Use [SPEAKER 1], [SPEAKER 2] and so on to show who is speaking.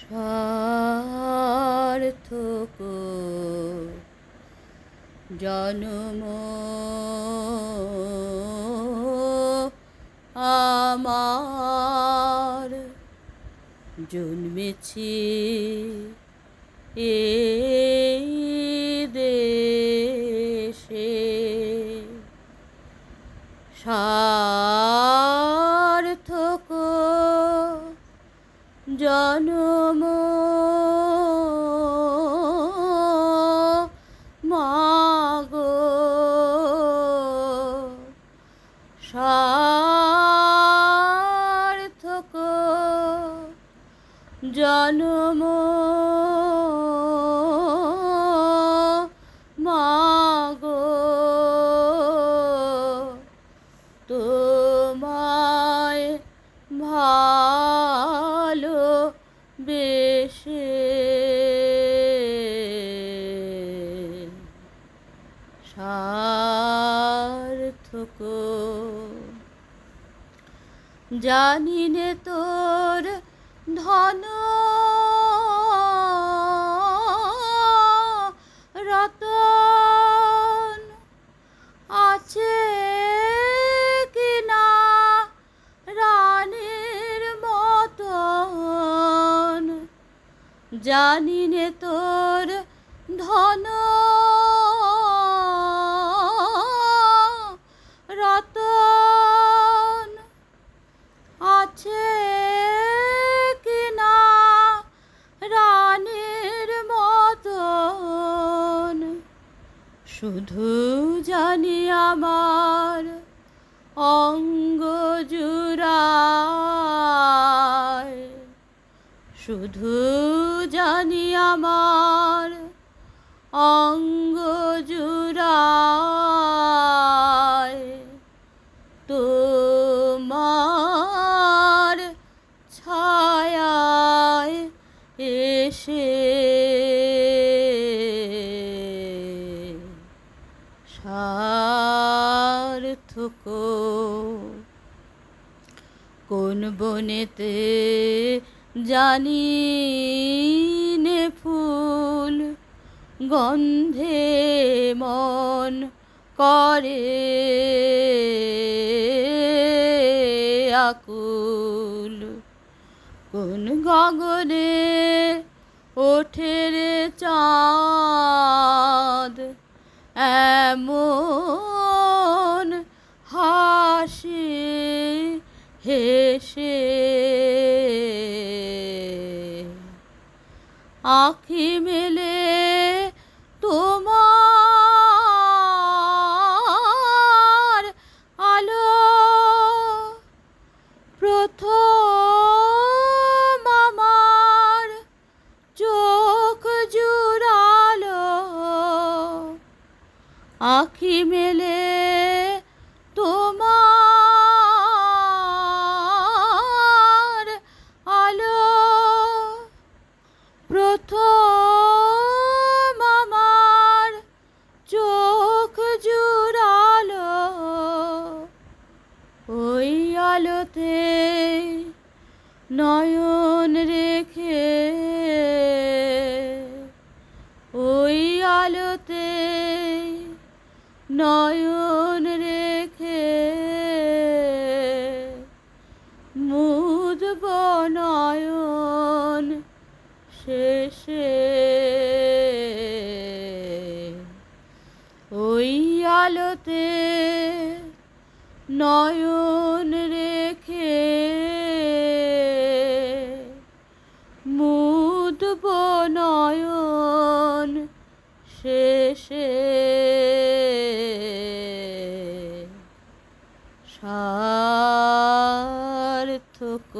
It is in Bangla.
[SPEAKER 1] সার্থক জন্ম আমার, জন্মেছি এই দেশে। সার্থক জন্ম মাগো, সার্থক জন্ম মাগো, তোমায় ভালোবেসে সার্থক। জানি নে তোর ধন রতন আছে কিনা রানীর মতন, জানি নে তোর ধন রতন আছে কিনা রানীর মতন। শুধু জানি আমার অঙ্গ জুড়ায়, শুধু জানি আমার অঙ্গ জুড়ায় তোমার ছায়ায় এসে সার্থক। কোন বনেতে জানি নে ফুল গন্ধে মন করে আকুল, কোন গগনে ওঠে রে চাঁদ এমন হাসি হেসে। আঁখি মেলে তোমার আলো, প্রথম আমার চোখ জুড়ালো। আঁখি মেলে তোমার আলো, প্রথম আমার চোখ জুড়ালো। ওই আলোতে নয়ন রেখে, ওই আলোতে নয়ন রেখে মুদব নয়ন শেষে। ওই আলোতে নয়ন রেখে মুদব নয়ন শেষে সার্থক।